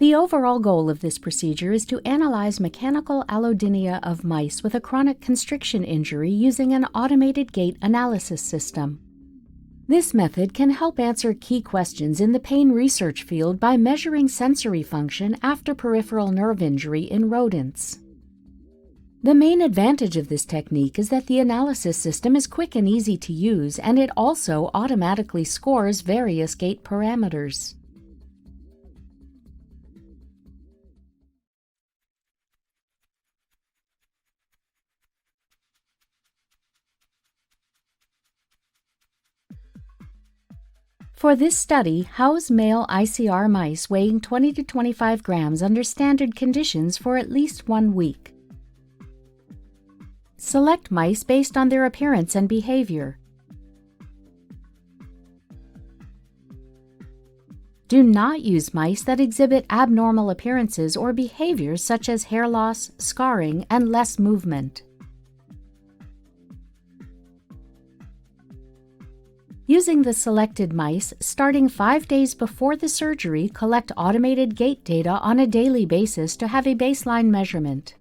The overall goal of this procedure is to analyze mechanical allodynia of mice with a chronic constriction injury using an automated gait analysis system. This method can help answer key questions in the pain research field by measuring sensory function after peripheral nerve injury in rodents. The main advantage of this technique is that the analysis system is quick and easy to use, and it also automatically scores various gait parameters. For this study, house male ICR mice weighing 20 to 25 grams under standard conditions for at least 1 week. Select mice based on their appearance and behavior. Do not use mice that exhibit abnormal appearances or behaviors such as hair loss, scarring, and less movement. Using the selected mice, starting 5 days before the surgery, collect automated gait data on a daily basis to have a baseline measurement.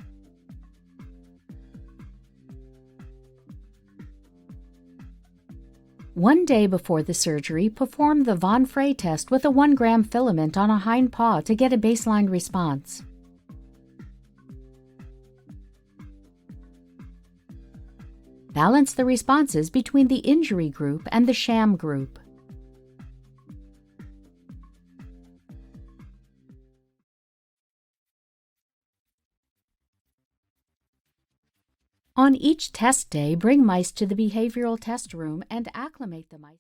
One day before the surgery, perform the Von Frey test with a 1-gram filament on a hind paw to get a baseline response. Balance the responses between the injury group and the sham group. On each test day, bring mice to the behavioral test room and acclimate the mice.